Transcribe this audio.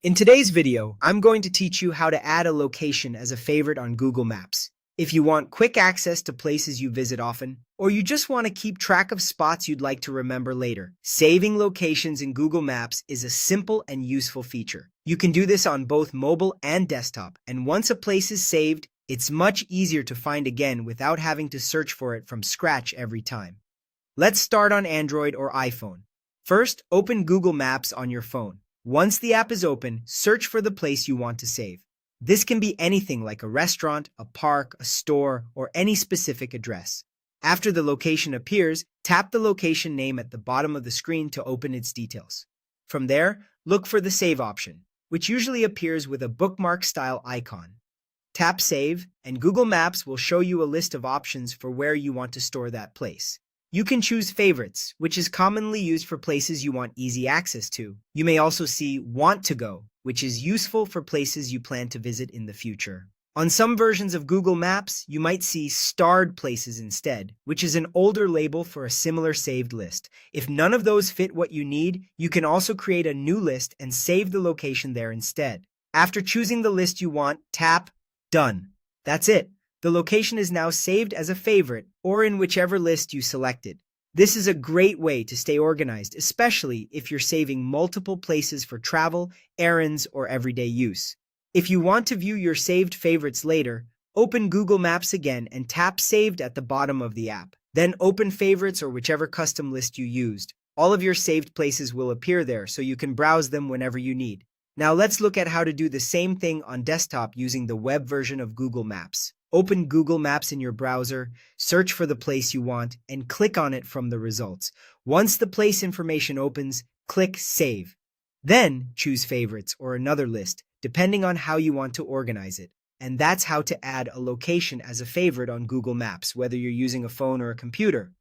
In today's video, I'm going to teach you how to add a location as a favorite on Google Maps. If you want quick access to places you visit often, or you just want to keep track of spots you'd like to remember later, saving locations in Google Maps is a simple and useful feature. You can do this on both mobile and desktop, and once a place is saved, it's much easier to find again without having to search for it from scratch every time. Let's start on Android or iPhone. First, open Google Maps on your phone. Once the app is open, search for the place you want to save. This can be anything like a restaurant, a park, a store, or any specific address. After the location appears, tap the location name at the bottom of the screen to open its details. From there, look for the Save option, which usually appears with a bookmark-style icon. Tap Save, and Google Maps will show you a list of options for where you want to store that place. You can choose Favorites, which is commonly used for places you want easy access to. You may also see Want to Go, which is useful for places you plan to visit in the future. On some versions of Google Maps, you might see Starred Places instead, which is an older label for a similar saved list. If none of those fit what you need, you can also create a new list and save the location there instead. After choosing the list you want, tap Done. That's it. The location is now saved as a favorite or in whichever list you selected. This is a great way to stay organized, especially if you're saving multiple places for travel, errands, or everyday use. If you want to view your saved favorites later, open Google Maps again and tap Saved at the bottom of the app. Then open Favorites or whichever custom list you used. All of your saved places will appear there, so you can browse them whenever you need. Now let's look at how to do the same thing on desktop using the web version of Google Maps. Open Google Maps in your browser, search for the place you want, and click on it from the results. Once the place information opens, click Save. Then choose Favorites or another list, depending on how you want to organize it. And that's how to add a location as a favorite on Google Maps, whether you're using a phone or a computer.